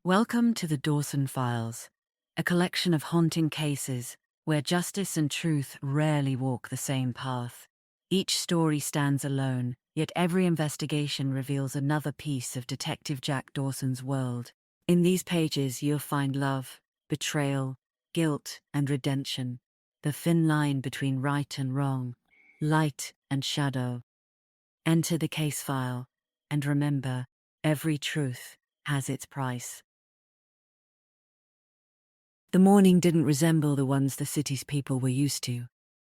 Welcome to the Dawson Files, a collection of haunting cases where justice and truth rarely walk the same path. Each story stands alone, yet every investigation reveals another piece of Detective Jack Dawson's world. In these pages, you'll find love, betrayal, guilt, and redemption, the thin line between right and wrong, light and shadow. Enter the case file, and remember, every truth has its price. The morning didn't resemble the ones the city's people were used to.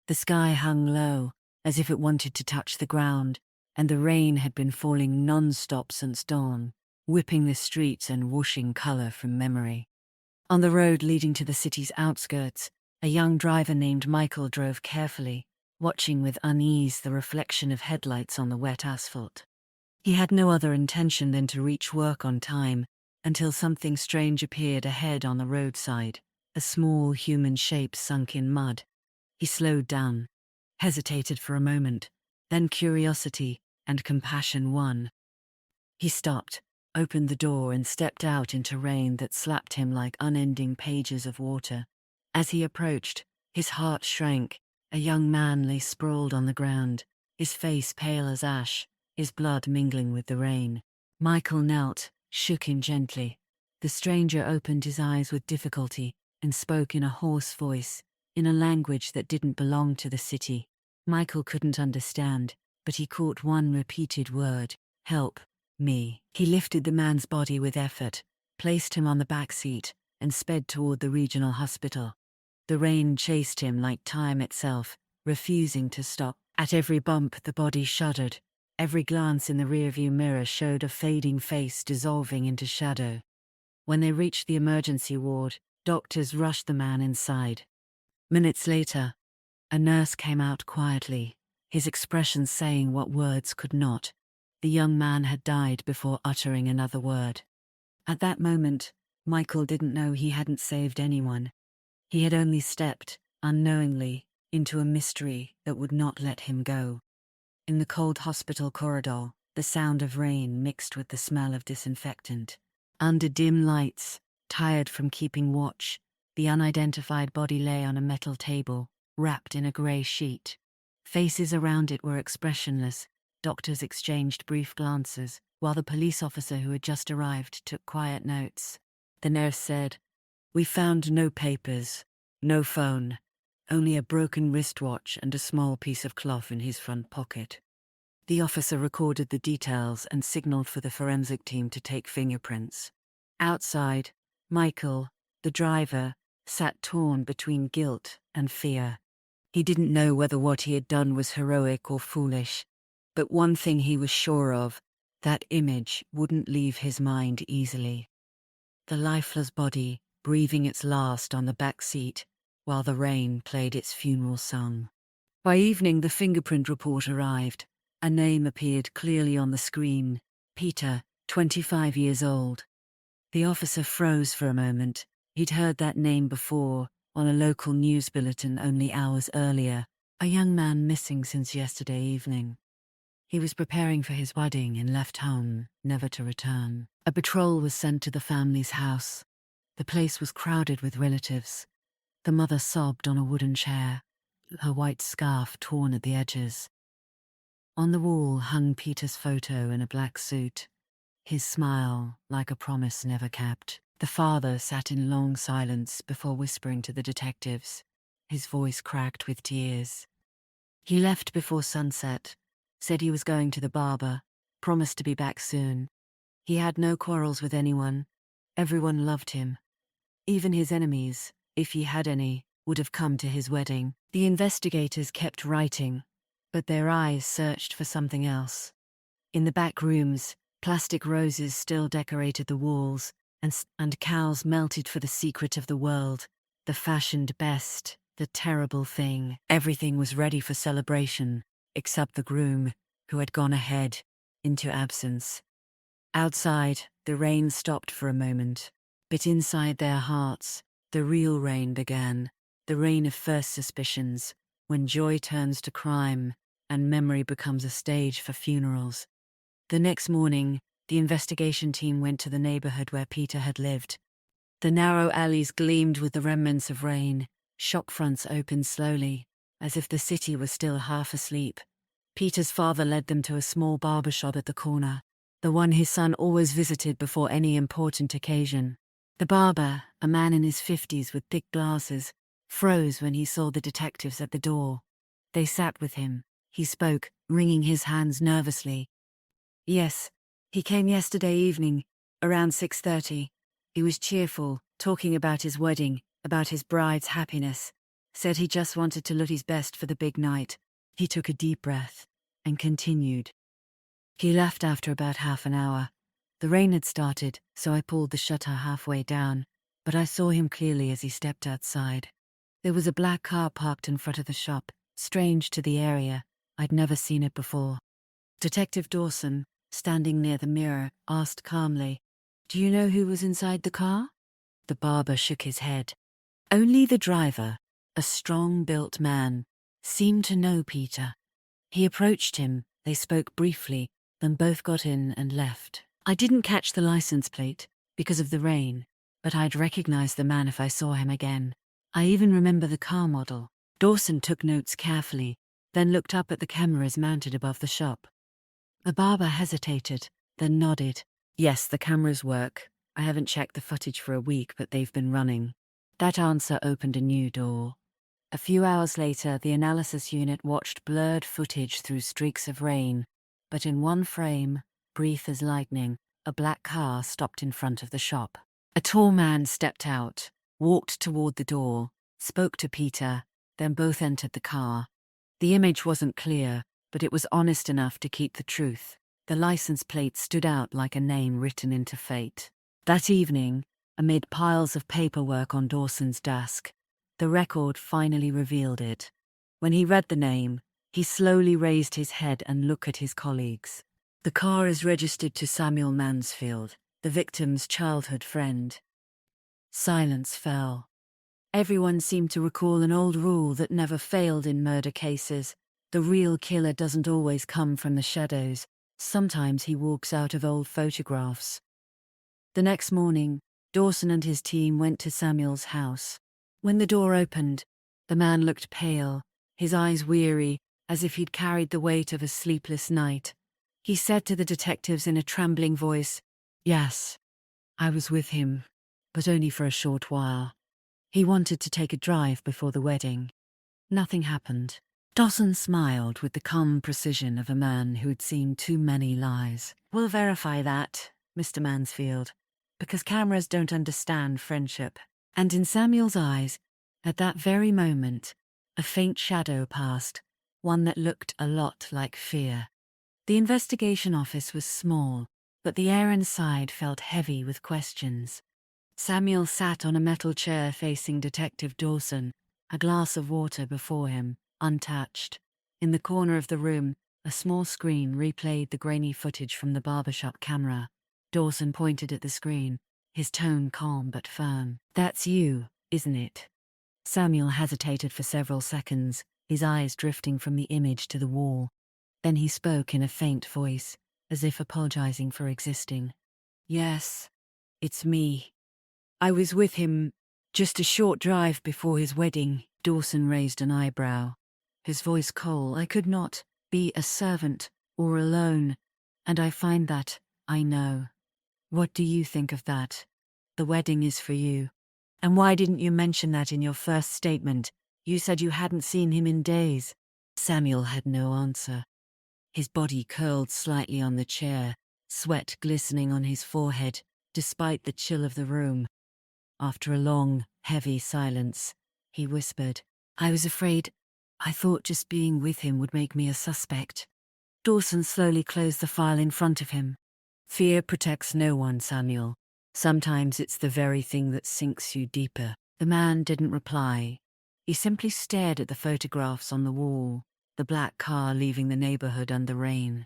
The sky hung low, as if it wanted to touch the ground, and the rain had been falling non-stop since dawn, whipping the streets and washing color from memory. On the road leading to the city's outskirts, a young driver named Michael drove carefully, watching with unease the reflection of headlights on the wet asphalt. He had no other intention than to reach work on time, until something strange appeared ahead on the roadside, a small human shape sunk in mud. He slowed down, hesitated for a moment, then curiosity and compassion won. He stopped, opened the door and stepped out into rain that slapped him like unending pages of water. As he approached, his heart shrank. A young man lay sprawled on the ground, his face pale as ash, his blood mingling with the rain. Michael knelt, shook him gently. The stranger opened his eyes with difficulty and spoke in a hoarse voice, in a language that didn't belong to the city. Michael couldn't understand, but he caught one repeated word: help me. He lifted the man's body with effort, placed him on the back seat, and sped toward the regional hospital. The rain chased him like time itself, refusing to stop. At every bump, the body shuddered. Every glance in the rearview mirror showed a fading face dissolving into shadow. When they reached the emergency ward, doctors rushed the man inside. Minutes later, a nurse came out quietly, his expression saying what words could not. The young man had died before uttering another word. At that moment, Michael didn't know he hadn't saved anyone. He had only stepped, unknowingly, into a mystery that would not let him go. In the cold hospital corridor, the sound of rain mixed with the smell of disinfectant. Under dim lights, tired from keeping watch, the unidentified body lay on a metal table, wrapped in a grey sheet. Faces around it were expressionless. Doctors exchanged brief glances, while the police officer who had just arrived took quiet notes. The nurse said, "We found no papers, no phone, only a broken wristwatch and a small piece of cloth in his front pocket." The officer recorded the details and signaled for the forensic team to take fingerprints. Outside, Michael, the driver, sat torn between guilt and fear. He didn't know whether what he had done was heroic or foolish, but one thing he was sure of: that image wouldn't leave his mind easily. The lifeless body, breathing its last on the back seat, while the rain played its funeral song. By evening, the fingerprint report arrived. A name appeared clearly on the screen: Peter, 25 years old. The officer froze for a moment. He'd heard that name before, on a local news bulletin only hours earlier. A young man missing since yesterday evening. He was preparing for his wedding and left home, never to return. A patrol was sent to the family's house. The place was crowded with relatives. The mother sobbed on a wooden chair, her white scarf torn at the edges. On the wall hung Peter's photo in a black suit, his smile like a promise never kept. The father sat in long silence before whispering to the detectives, his voice cracked with tears. He left before sunset, said he was going to the barber, promised to be back soon. He had no quarrels with anyone. Everyone loved him. Even his enemies, if he had any, would have come to his wedding. The investigators kept writing, but their eyes searched for something else. In the back rooms, plastic roses still decorated the walls, and cows melted for the secret of the world, the fashioned best, the terrible thing. Everything was ready for celebration, except the groom, who had gone ahead, into absence. Outside, the rain stopped for a moment, but inside their hearts, the real rain began, the rain of first suspicions, when joy turns to crime and memory becomes a stage for funerals. The next morning, the investigation team went to the neighborhood where Peter had lived. The narrow alleys gleamed with the remnants of rain. Shop fronts opened slowly, as if the city was still half asleep. Peter's father led them to a small barber shop at the corner, the one his son always visited before any important occasion. The barber, a man in his 50s with thick glasses, froze when he saw the detectives at the door. They sat with him. He spoke, wringing his hands nervously. "Yes, he came yesterday evening, around 6:30. He was cheerful, talking about his wedding, about his bride's happiness. Said he just wanted to look his best for the big night." He took a deep breath and continued. "He left after about half an hour. The rain had started, so I pulled the shutter halfway down, but I saw him clearly as he stepped outside. There was a black car parked in front of the shop, strange to the area. I'd never seen it before." Detective Dawson, standing near the mirror, asked calmly, "Do you know who was inside the car?" The barber shook his head. Only the driver, a strong-built man, seemed to know Peter. He approached him, they spoke briefly, then both got in and left. "I didn't catch the license plate, because of the rain, but I'd recognize the man if I saw him again. I even remember the car model." Dawson took notes carefully, then looked up at the cameras mounted above the shop. The barber hesitated, then nodded. "Yes, the cameras work. I haven't checked the footage for a week, but they've been running." That answer opened a new door. A few hours later, the analysis unit watched blurred footage through streaks of rain, but in one frame, brief as lightning, a black car stopped in front of the shop. A tall man stepped out, walked toward the door, spoke to Peter, then both entered the car. The image wasn't clear, but it was honest enough to keep the truth. The license plate stood out like a name written into fate. That evening, amid piles of paperwork on Dawson's desk, the record finally revealed it. When he read the name, he slowly raised his head and looked at his colleagues. "The car is registered to Samuel Mansfield, the victim's childhood friend." Silence fell. Everyone seemed to recall an old rule that never failed in murder cases. The real killer doesn't always come from the shadows. Sometimes he walks out of old photographs. The next morning, Dawson and his team went to Samuel's house. When the door opened, the man looked pale, his eyes weary, as if he'd carried the weight of a sleepless night. He said to the detectives in a trembling voice, "Yes, I was with him, but only for a short while. He wanted to take a drive before the wedding. Nothing happened." Dawson smiled with the calm precision of a man who had seen too many lies. "We'll verify that, Mr. Mansfield, because cameras don't understand friendship." And in Samuel's eyes, at that very moment, a faint shadow passed, one that looked a lot like fear. The investigation office was small, but the air inside felt heavy with questions. Samuel sat on a metal chair facing Detective Dawson, a glass of water before him, untouched. In the corner of the room, a small screen replayed the grainy footage from the barbershop camera. Dawson pointed at the screen, his tone calm but firm. "That's you, isn't it?" Samuel hesitated for several seconds, his eyes drifting from the image to the wall. Then he spoke in a faint voice, as if apologizing for existing. "Yes, it's me. I was with him just a short drive before his wedding." Dawson raised an eyebrow, his voice cold. "I could not be a servant or alone, and I find that, I know. What do you think of that? The wedding is for you. And why didn't you mention that in your first statement? You said you hadn't seen him in days." Samuel had no answer. His body curled slightly on the chair, sweat glistening on his forehead, despite the chill of the room. After a long, heavy silence, he whispered, "I was afraid. I thought just being with him would make me a suspect." Dawson slowly closed the file in front of him. "Fear protects no one, Samuel. Sometimes it's the very thing that sinks you deeper." The man didn't reply. He simply stared at the photographs on the wall, the black car leaving the neighborhood under rain.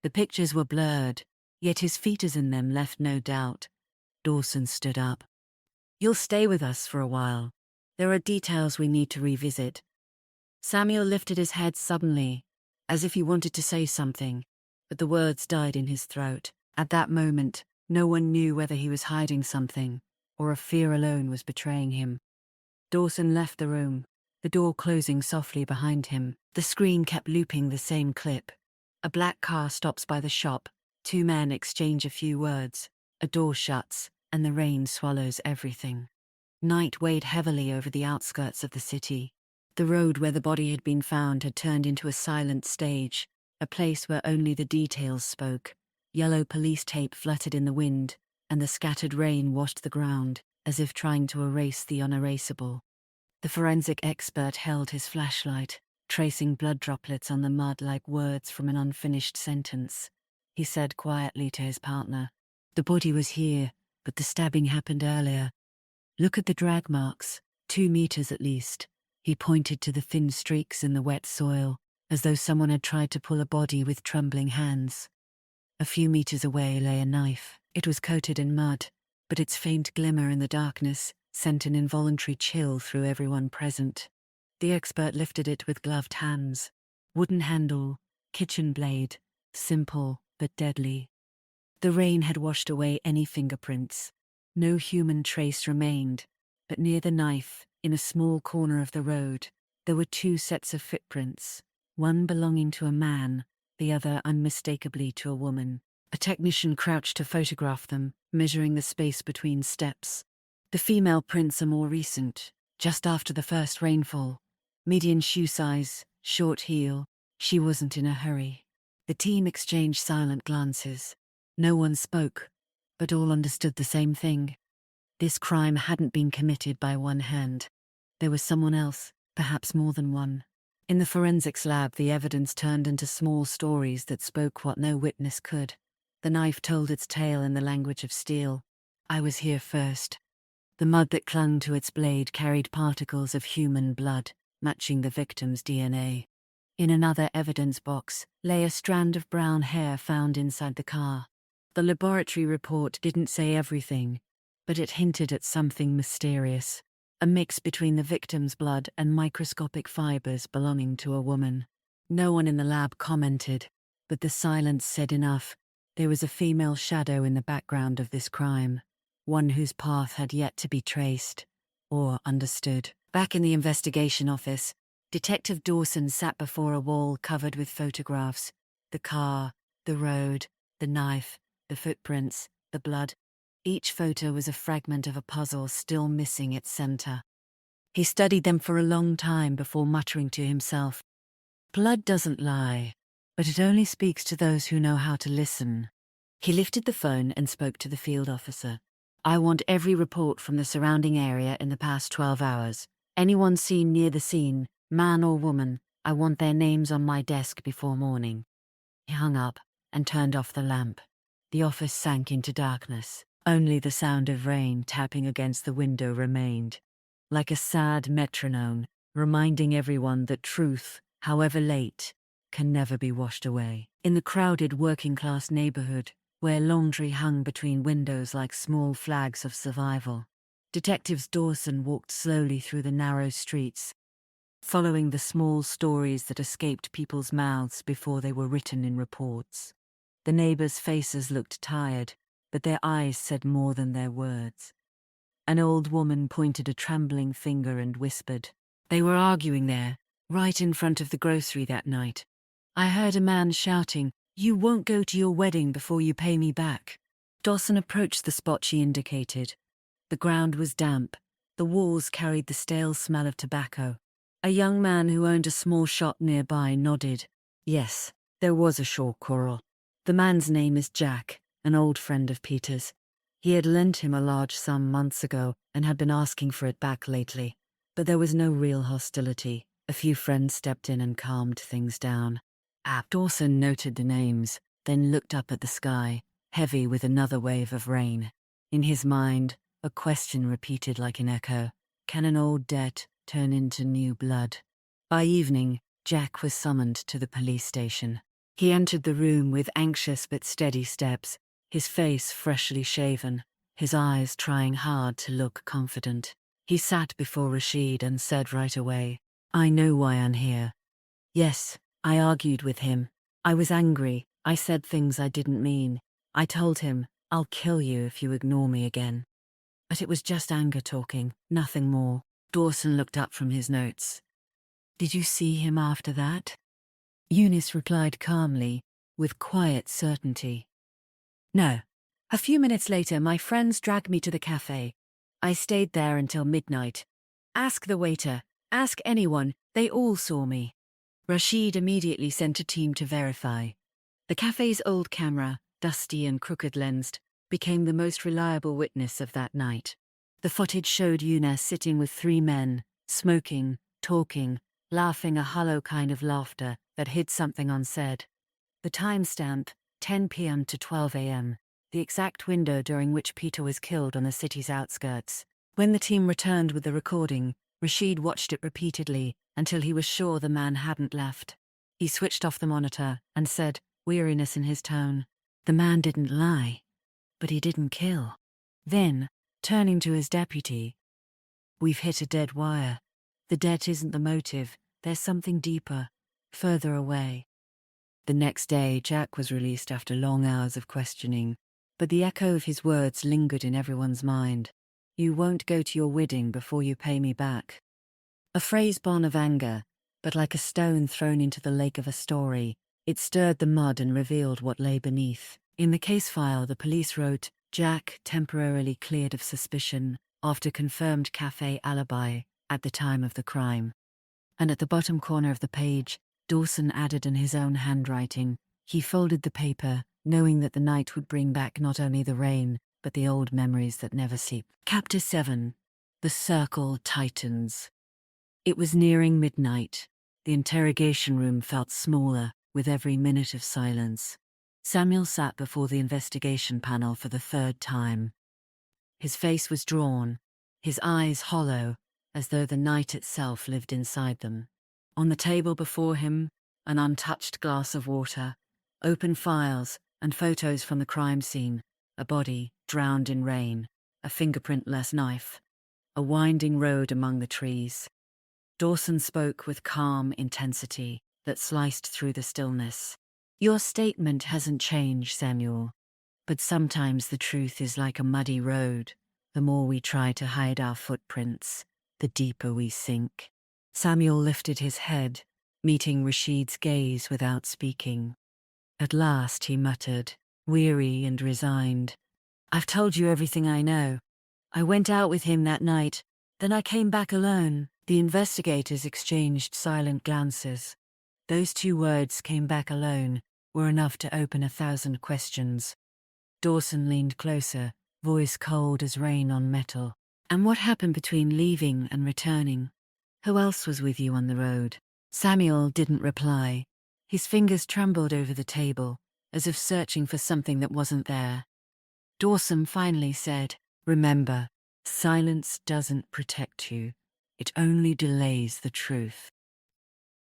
The pictures were blurred, yet his features in them left no doubt. Dawson stood up. "You'll stay with us for a while. There are details we need to revisit." Samuel lifted his head suddenly, as if he wanted to say something, but the words died in his throat. At that moment, no one knew whether he was hiding something, or if fear alone was betraying him. Dawson left the room, the door closing softly behind him. The screen kept looping the same clip. A black car stops by the shop, two men exchange a few words, a door shuts, and the rain swallows everything. Night weighed heavily over the outskirts of the city. The road where the body had been found had turned into a silent stage, a place where only the details spoke. Yellow police tape fluttered in the wind, and the scattered rain washed the ground, as if trying to erase the unerasable. The forensic expert held his flashlight, tracing blood droplets on the mud like words from an unfinished sentence. He said quietly to his partner, "The body was here, but the stabbing happened earlier. Look at the drag marks, 2 meters at least." He pointed to the thin streaks in the wet soil, as though someone had tried to pull a body with trembling hands. A few meters away lay a knife. It was coated in mud, but its faint glimmer in the darkness sent an involuntary chill through everyone present. The expert lifted it with gloved hands. Wooden handle, kitchen blade, simple but deadly. The rain had washed away any fingerprints. No human trace remained, but near the knife, in a small corner of the road, there were 2 sets of footprints, one belonging to a man, the other unmistakably to a woman. A technician crouched to photograph them, measuring the space between steps. The female prints are more recent, just after the first rainfall. Median shoe size, short heel. She wasn't in a hurry. The team exchanged silent glances. No one spoke, but all understood the same thing. This crime hadn't been committed by one hand. There was someone else, perhaps more than one. In the forensics lab, the evidence turned into small stories that spoke what no witness could. The knife told its tale in the language of steel. "I was here first." The mud that clung to its blade carried particles of human blood, matching the victim's DNA. In another evidence box lay a strand of brown hair found inside the car. The laboratory report didn't say everything, but it hinted at something mysterious. A mix between the victim's blood and microscopic fibers belonging to a woman. No one in the lab commented, but the silence said enough. There was a female shadow in the background of this crime, one whose path had yet to be traced or understood. Back in the investigation office, Detective Dawson sat before a wall covered with photographs. The car, the road, the knife, the footprints, the blood. Each photo was a fragment of a puzzle still missing its center. He studied them for a long time before muttering to himself, "Blood doesn't lie, but it only speaks to those who know how to listen." He lifted the phone and spoke to the field officer. "I want every report from the surrounding area in the past 12 hours. Anyone seen near the scene, man or woman, I want their names on my desk before morning." He hung up and turned off the lamp. The office sank into darkness. Only the sound of rain tapping against the window remained, like a sad metronome, reminding everyone that truth, however late, can never be washed away. In the crowded working-class neighborhood, where laundry hung between windows like small flags of survival, Detectives Dawson walked slowly through the narrow streets, following the small stories that escaped people's mouths before they were written in reports. The neighbors' faces looked tired, but their eyes said more than their words. An old woman pointed a trembling finger and whispered, "They were arguing there, right in front of the grocery that night. I heard a man shouting, 'You won't go to your wedding before you pay me back.'" Dawson approached the spot she indicated. The ground was damp. The walls carried the stale smell of tobacco. A young man who owned a small shop nearby nodded. Yes, there was a short quarrel. The man's name is Jack, an old friend of Peter's. He had lent him a large sum months ago and had been asking for it back lately. But there was no real hostility. A few friends stepped in and calmed things down. Dawson noted the names, then looked up at the sky, heavy with another wave of rain. In his mind, a question repeated like an echo. Can an old debt turn into new blood? By evening, Jack was summoned to the police station. He entered the room with anxious but steady steps, his face freshly shaven, his eyes trying hard to look confident. He sat before Rashid and said right away, "I know why I'm here. Yes, I argued with him. I was angry. I said things I didn't mean. I told him, I'll kill you if you ignore me again. But it was just anger talking, nothing more. Dawson looked up from his notes. Did you see him after that? Eunice replied calmly, with quiet certainty. No. A few minutes later, my friends dragged me to the cafe. I stayed there until midnight. Ask the waiter, ask anyone, they all saw me. Rashid immediately sent a team to verify. The cafe's old camera, dusty and crooked-lensed, became the most reliable witness of that night. The footage showed Eunice sitting with 3 men, smoking, talking, laughing a hollow kind of laughter that hid something unsaid. The timestamp, 10 p.m. to 12 a.m., the exact window during which Peter was killed on the city's outskirts. When the team returned with the recording, Rashid watched it repeatedly until he was sure the man hadn't left. He switched off the monitor and said, weariness in his tone, "The man didn't lie, but he didn't kill." Then, turning to his deputy, "We've hit a dead wire. The debt isn't the motive, there's something deeper, further away." The next day, Jack was released after long hours of questioning, but the echo of his words lingered in everyone's mind. "You won't go to your wedding before you pay me back." A phrase born of anger, but like a stone thrown into the lake of a story, it stirred the mud and revealed what lay beneath. In the case file, the police wrote, Jack temporarily cleared of suspicion after confirmed cafe alibi at the time of the crime. And at the bottom corner of the page, Dawson added in his own handwriting, he folded the paper, knowing that the night would bring back not only the rain, but the old memories that never sleep. Chapter 7. The Circle Tightens. It was nearing midnight. The interrogation room felt smaller with every minute of silence. Samuel sat before the investigation panel for the 3rd time. His face was drawn, his eyes hollow, as though the night itself lived inside them. On the table before him, an untouched glass of water, open files, and photos from the crime scene, a body drowned in rain, a fingerprintless knife, a winding road among the trees. Dawson spoke with calm intensity that sliced through the stillness. Your statement hasn't changed, Samuel, but sometimes the truth is like a muddy road. The more we try to hide our footprints, the deeper we sink. Samuel lifted his head, meeting Rashid's gaze without speaking. At last he muttered, weary and resigned, I've told you everything I know. I went out with him that night, then I came back alone. The investigators exchanged silent glances. Those 2 words, came back alone, were enough to open 1,000 questions. Dawson leaned closer, voice cold as rain on metal. And what happened between leaving and returning? Who else was with you on the road? Samuel didn't reply. His fingers trembled over the table, as if searching for something that wasn't there. Dawson finally said, remember, silence doesn't protect you. It only delays the truth.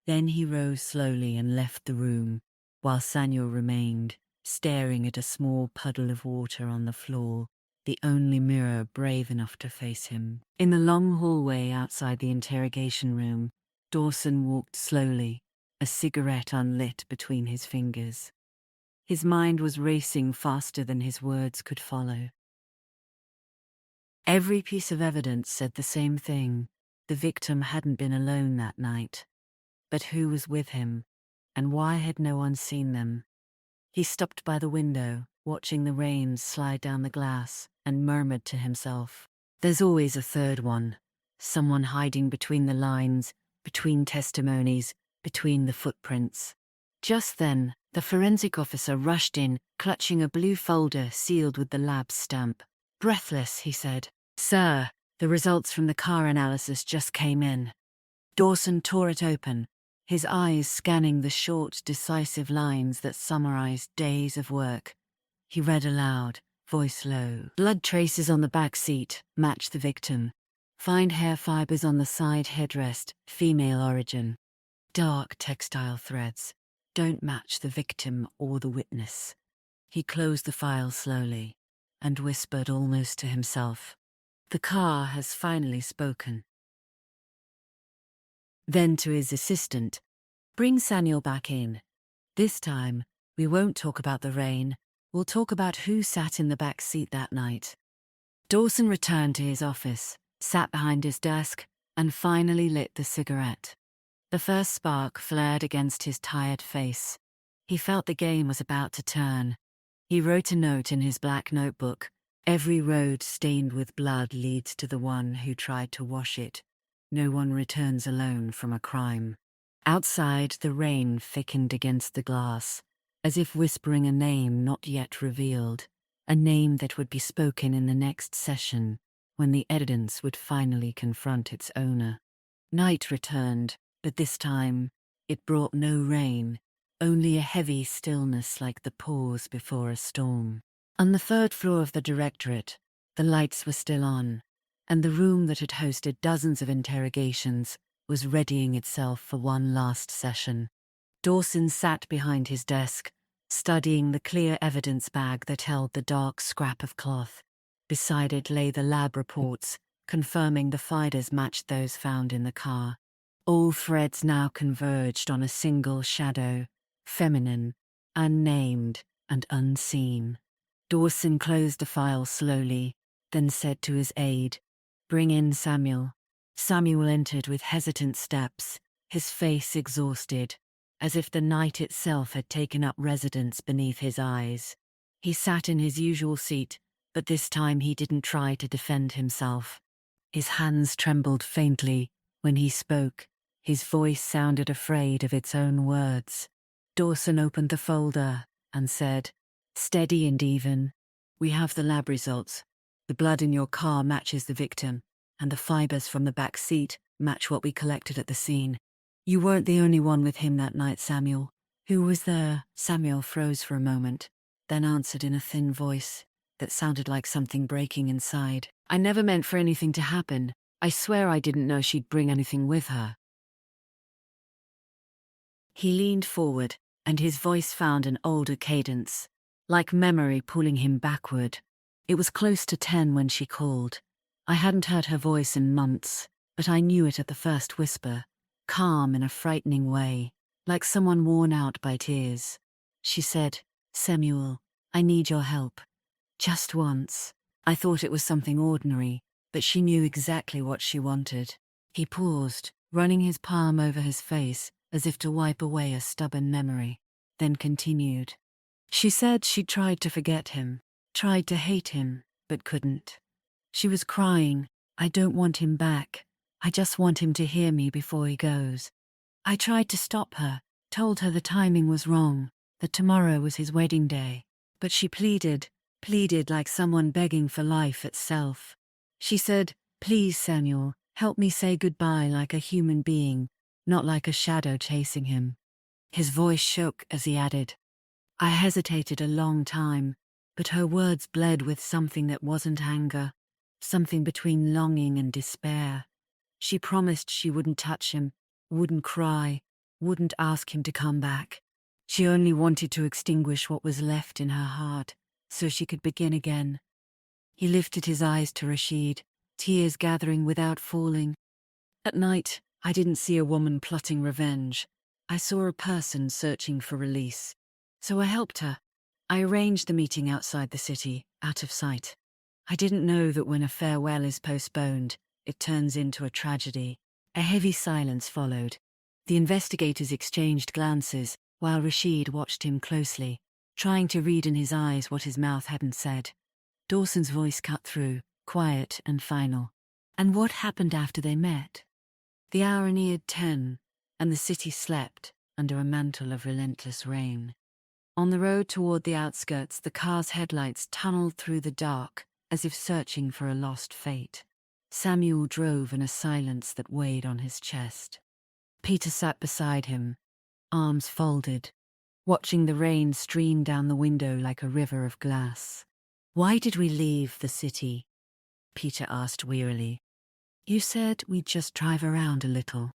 Then he rose slowly and left the room, while Samuel remained, staring at a small puddle of water on the floor, the only mirror brave enough to face him. In the long hallway outside the interrogation room, Dawson walked slowly, a cigarette unlit between his fingers. His mind was racing faster than his words could follow. Every piece of evidence said the same thing. The victim hadn't been alone that night. But who was with him, and why had no one seen them? He stopped by the window, watching the rain slide down the glass, and murmured to himself, there's always a third one, someone hiding between the lines, between testimonies, between the footprints. Just then, the forensic officer rushed in, clutching a blue folder sealed with the lab's stamp. Breathless, he said, Sir, the results from the car analysis just came in. Dawson tore it open, his eyes scanning the short, decisive lines that summarized days of work. He read aloud, voice low. Blood traces on the back seat match the victim. Fine hair fibers on the side headrest, female origin. Dark textile threads don't match the victim or the witness. He closed the file slowly and whispered almost to himself, the car has finally spoken. Then to his assistant, bring Samuel back in. This time, we won't talk about the rain. We'll talk about who sat in the back seat that night. Dawson returned to his office, sat behind his desk, and finally lit the cigarette. The first spark flared against his tired face. He felt the game was about to turn. He wrote a note in his black notebook. Every road stained with blood leads to the one who tried to wash it. No one returns alone from a crime. Outside, the rain thickened against the glass, as if whispering a name not yet revealed, a name that would be spoken in the next session, when the evidence would finally confront its owner. Night returned, but this time, it brought no rain, only a heavy stillness like the pause before a storm. On the third floor of the directorate, the lights were still on, and the room that had hosted dozens of interrogations was readying itself for one last session. Dawson sat behind his desk, studying the clear evidence bag that held the dark scrap of cloth. Beside it lay the lab reports, confirming the findings matched those found in the car. All threads now converged on a single shadow, feminine, unnamed, and unseen. Dawson closed the file slowly, then said to his aide, "Bring in Samuel." Samuel entered with hesitant steps, his face exhausted, as if the night itself had taken up residence beneath his eyes. He sat in his usual seat, but this time he didn't try to defend himself. His hands trembled faintly when he spoke. His voice sounded afraid of its own words. Dawson opened the folder and said, "Steady and even. We have the lab results. The blood in your car matches the victim, and the fibers from the back seat match what we collected at the scene. You weren't the only one with him that night, Samuel." "Who was there?" Samuel froze for a moment, then answered in a thin voice that sounded like something breaking inside. "I never meant for anything to happen. I swear I didn't know she'd bring anything with her." He leaned forward, and his voice found an older cadence, like memory pulling him backward. It was close to 10 when she called. I hadn't heard her voice in months, but I knew it at the first whisper, calm in a frightening way, like someone worn out by tears. She said, "Samuel, I need your help. Just once." I thought it was something ordinary, but she knew exactly what she wanted. He paused, running his palm over his face as if to wipe away a stubborn memory, then continued. "She said she tried to forget him, tried to hate him, but couldn't. She was crying, 'I don't want him back. I just want him to hear me before he goes.' I tried to stop her, told her the timing was wrong, that tomorrow was his wedding day. But she pleaded like someone begging for life itself. She said, 'Please, Samuel, help me say goodbye like a human being, not like a shadow chasing him.'" His voice shook as he added, "I hesitated a long time, but her words bled with something that wasn't anger, something between longing and despair. She promised she wouldn't touch him, wouldn't cry, wouldn't ask him to come back. She only wanted to extinguish what was left in her heart, so she could begin again." He lifted his eyes to Rashid, tears gathering without falling. "At night, I didn't see a woman plotting revenge. I saw a person searching for release. So I helped her. I arranged the meeting outside the city, out of sight. I didn't know that when a farewell is postponed, it turns into a tragedy." A heavy silence followed. The investigators exchanged glances, while Rashid watched him closely, trying to read in his eyes what his mouth hadn't said. Dawson's voice cut through, quiet and final. "And what happened after they met?" The hour neared 10, and the city slept under a mantle of relentless rain. On the road toward the outskirts, the car's headlights tunneled through the dark, as if searching for a lost fate. Samuel drove in a silence that weighed on his chest. Peter sat beside him, arms folded, watching the rain stream down the window like a river of glass. "Why did we leave the city?" Peter asked wearily. "You said we'd just drive around a little."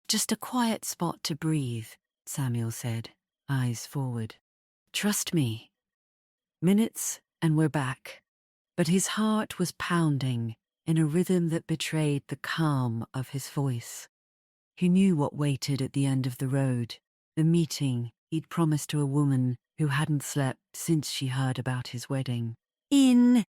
"Just a quiet spot to breathe," Samuel said, eyes forward. "Trust me." Minutes, and we're back. But his heart was pounding in a rhythm that betrayed the calm of his voice. He knew what waited at the end of the road, the meeting he'd promised to a woman who hadn't slept since she heard about his wedding. In.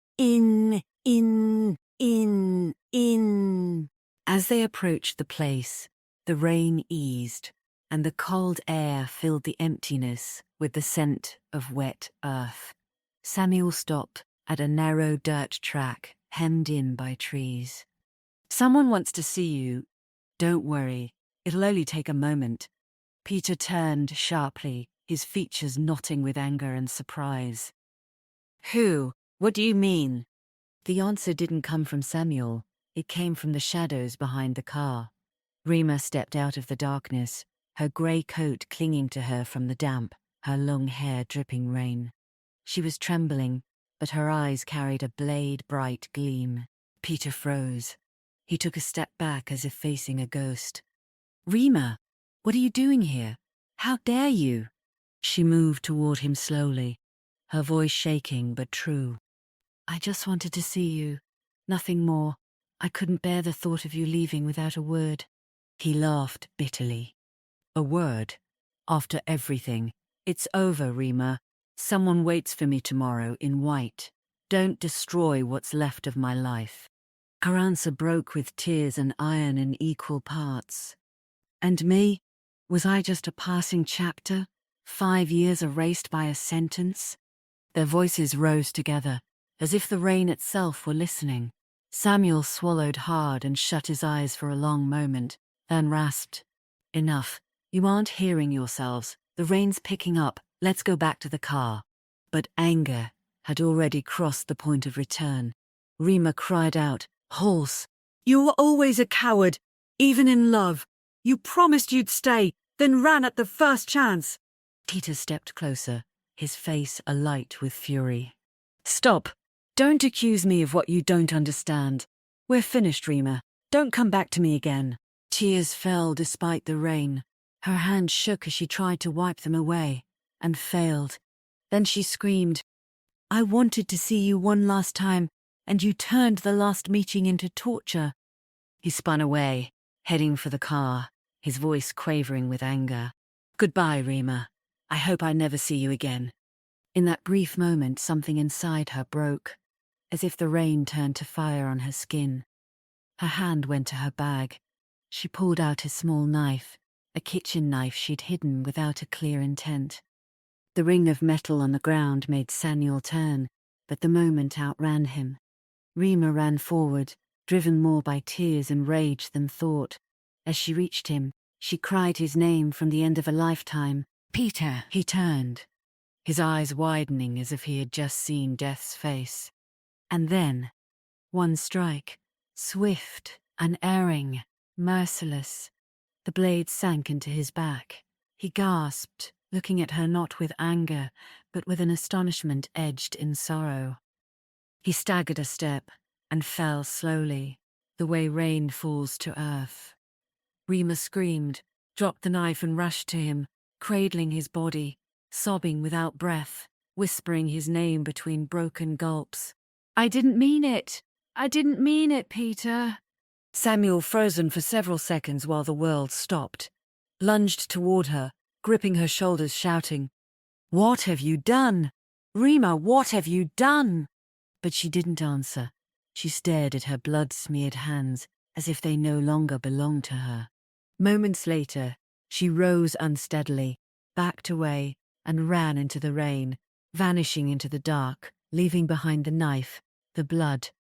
As they approached the place, the rain eased, and the cold air filled the emptiness with the scent of wet earth. Samuel stopped at a narrow dirt track hemmed in by trees. "Someone wants to see you. Don't worry, it'll only take a moment." Peter turned sharply, his features knotting with anger and surprise. "Who? What do you mean?" The answer didn't come from Samuel. It came from the shadows behind the car. Rima stepped out of the darkness, her grey coat clinging to her from the damp, her long hair dripping rain. She was trembling, but her eyes carried a blade-bright gleam. Peter froze. He took a step back as if facing a ghost. "Rima, what are you doing here? How dare you?" She moved toward him slowly, her voice shaking but true. "I just wanted to see you. Nothing more. I couldn't bear the thought of you leaving without a word." He laughed bitterly. "A word? After everything? It's over, Rima. Someone waits for me tomorrow in white. Don't destroy what's left of my life." Her answer broke with tears and iron in equal parts. "And me? Was I just a passing chapter? 5 years erased by a sentence?" Their voices rose together, as if the rain itself were listening. Samuel swallowed hard and shut his eyes for a long moment, then rasped, "Enough. You aren't hearing yourselves. The rain's picking up. Let's go back to the car." But anger had already crossed the point of return. Rima cried out, hoarse, "You were always a coward, even in love. You promised you'd stay, then ran at the first chance." Peter stepped closer, his face alight with fury. "Stop. Don't accuse me of what you don't understand. We're finished, Rima. Don't come back to me again." Tears fell despite the rain. Her hand shook as she tried to wipe them away, and failed. Then she screamed, "I wanted to see you one last time, and you turned the last meeting into torture." He spun away, heading for the car, his voice quavering with anger. "Goodbye, Rima. I hope I never see you again." In that brief moment, something inside her broke, as if the rain turned to fire on her skin. Her hand went to her bag. She pulled out a small knife, a kitchen knife she'd hidden without a clear intent. The ring of metal on the ground made Samuel turn, but the moment outran him. Rima ran forward, driven more by tears and rage than thought. As she reached him, she cried his name from the end of a lifetime. "Peter!" He turned, his eyes widening as if he had just seen death's face. And then, one strike, swift, unerring, merciless. The blade sank into his back. He gasped, looking at her not with anger, but with an astonishment edged in sorrow. He staggered a step and fell slowly, the way rain falls to earth. Rima screamed, dropped the knife and rushed to him, cradling his body, sobbing without breath, whispering his name between broken gulps. "I didn't mean it! I didn't mean it, Peter!" Samuel, frozen for several seconds while the world stopped, lunged toward her, gripping her shoulders, shouting, "What have you done? Rima, what have you done?" But she didn't answer. She stared at her blood-smeared hands as if they no longer belonged to her. Moments later, she rose unsteadily, backed away, and ran into the rain, vanishing into the dark, leaving behind the knife, the blood,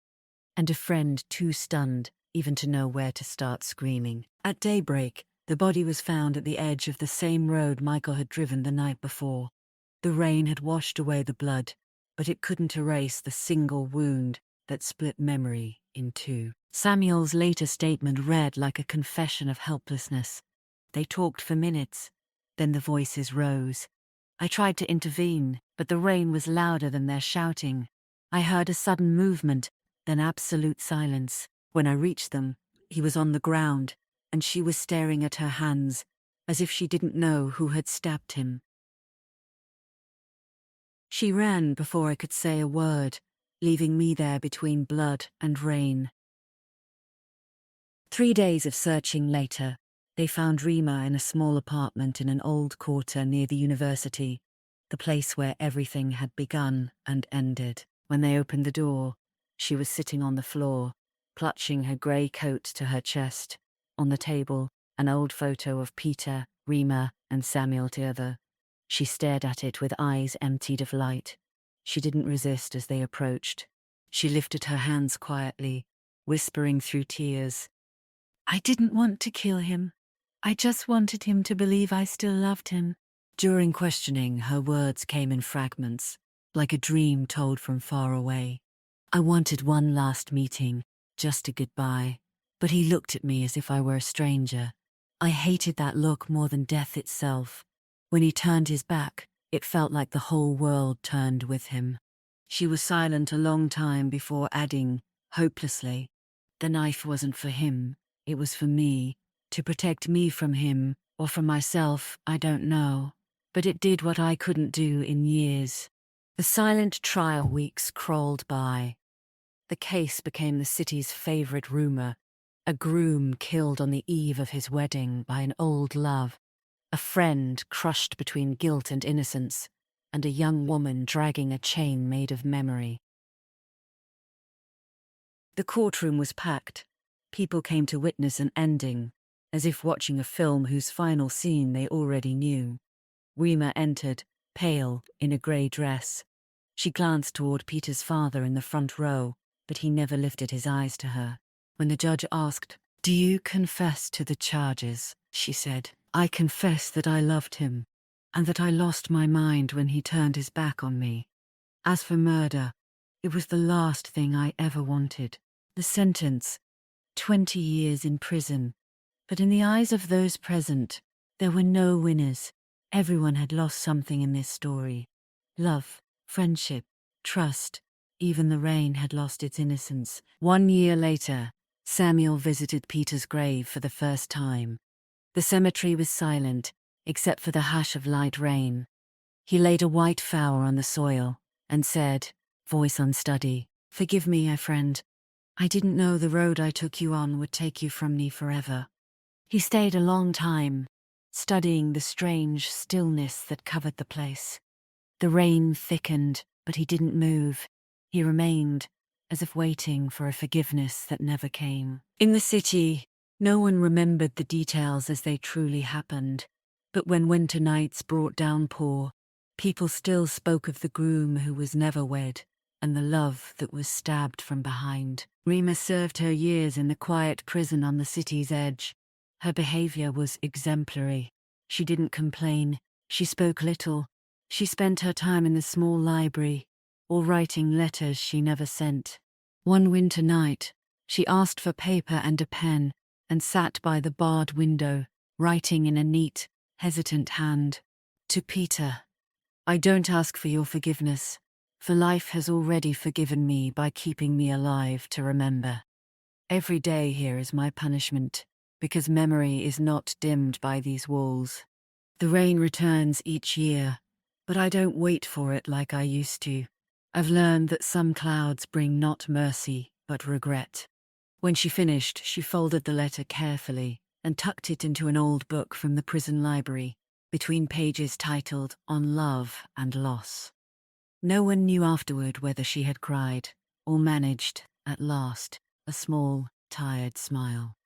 and a friend too stunned even to know where to start screaming. At daybreak, the body was found at the edge of the same road Michael had driven the night before. The rain had washed away the blood, but it couldn't erase the single wound that split memory in two. Samuel's later statement read like a confession of helplessness. They talked for minutes, then the voices rose. I tried to intervene, but the rain was louder than their shouting. I heard a sudden movement, then absolute silence. When I reached them, he was on the ground, and she was staring at her hands, as if she didn't know who had stabbed him. She ran before I could say a word, leaving me there between blood and rain. 3 days of searching later, They found Rima in a small apartment in an old quarter near the university, the place where everything had begun and ended. When they opened the door, she was sitting on the floor, clutching her grey coat to her chest. On the table, an old photo of Peter, Rima, and Samuel together. She stared at it with eyes emptied of light. She didn't resist as they approached. She lifted her hands quietly, whispering through tears, "I didn't want to kill him. I just wanted him to believe I still loved him." During questioning, her words came in fragments, like a dream told from far away. "I wanted one last meeting, just a goodbye, but he looked at me as if I were a stranger. I hated that look more than death itself. When he turned his back, it felt like the whole world turned with him." She was silent a long time before adding, hopelessly, "The knife wasn't for him, it was for me, to protect me from him, or from myself, I don't know. But it did what I couldn't do in years." The silent trial weeks crawled by. The case became the city's favorite rumor. A groom killed on the eve of his wedding by an old love, a friend crushed between guilt and innocence, and a young woman dragging a chain made of memory. The courtroom was packed. People came to witness an ending, as if watching a film whose final scene they already knew. Rima entered, pale, in a grey dress. She glanced toward Peter's father in the front row, but he never lifted his eyes to her. When the judge asked, "Do you confess to the charges?" she said, "I confess that I loved him, and that I lost my mind when he turned his back on me. As for murder, it was the last thing I ever wanted." The sentence, 20 years in prison. But in the eyes of those present, there were no winners. Everyone had lost something in this story. Love, friendship, trust. Even the rain had lost its innocence. 1 year later, Samuel visited Peter's grave for the first time. The cemetery was silent, except for the hush of light rain. He laid a white flower on the soil and said, voice unsteady, "Forgive me, my friend. I didn't know the road I took you on would take you from me forever." He stayed a long time, studying the strange stillness that covered the place. The rain thickened, but he didn't move. He remained, as if waiting for a forgiveness that never came. In the city, no one remembered the details as they truly happened. But when winter nights brought downpour, people still spoke of the groom who was never wed, and the love that was stabbed from behind. Rima served her years in the quiet prison on the city's edge. Her behavior was exemplary. She didn't complain. She spoke little. She spent her time in the small library, or writing letters she never sent. One winter night, she asked for paper and a pen and sat by the barred window, writing in a neat, hesitant hand. To Peter, "I don't ask for your forgiveness, for life has already forgiven me by keeping me alive to remember. Every day here is my punishment, because memory is not dimmed by these walls. The rain returns each year, but I don't wait for it like I used to. I've learned that some clouds bring not mercy, but regret." When she finished, she folded the letter carefully and tucked it into an old book from the prison library, between pages titled On Love and Loss. No one knew afterward whether she had cried, or managed, at last, a small, tired smile.